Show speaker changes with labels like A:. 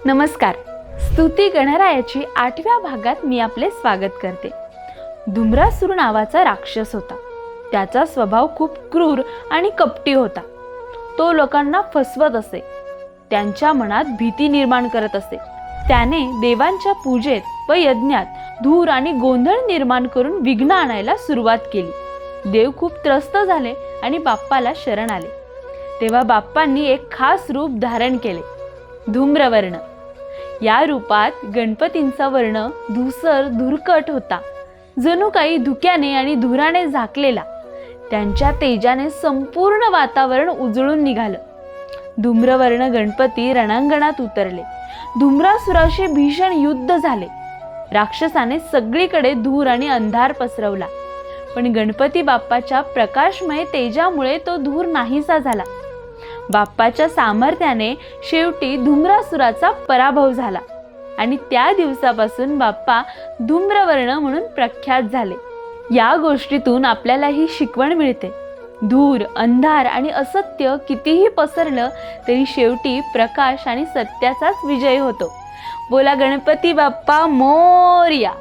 A: नमस्कार. स्तुती गणरायाची 8व्या भागात मी आपले स्वागत करते. धुम्रासुर नावाचा राक्षस होता. त्याचा स्वभाव खूप क्रूर आणि कपटी होता. तो लोकांना फसवत असे, त्यांच्या मनात भीती निर्माण करत असे. त्याने देवांच्या पूजेत व यज्ञात धूर आणि गोंधळ निर्माण करून विघ्न आणायला सुरुवात केली. देव खूप त्रस्त झाले आणि बाप्पाला शरण आले. तेव्हा बाप्पांनी एक खास रूप धारण केले, धूम्रवर्ण. या रूपात गणपतींचा वर्ण धूसर धुरकट होता, जणू काही धुक्याने आणि धुराने झाकलेला. त्यांच्या तेजाने संपूर्ण वातावरण उजळून निघालं. धूम्रवर्ण गणपती रणांगणात उतरले. धुम्रासुराशी भीषण युद्ध झाले. राक्षसाने सगळीकडे धूर आणि अंधार पसरवला, पण गणपती बाप्पाच्या प्रकाशमय तेजामुळे तो धूर नाहीसा झाला. बाप्पाच्या सामर्थ्याने शेवटी धुम्रासुराचा पराभव झाला आणि त्या दिवसापासून बाप्पा धूम्रवर्ण म्हणून प्रख्यात झाले. या गोष्टीतून आपल्याला ही शिकवण मिळते, धूर, अंधार आणि असत्य कितीही पसरलं तरी शेवटी प्रकाश आणि सत्याचाच विजय होतो. बोला गणपती बाप्पा मोरया.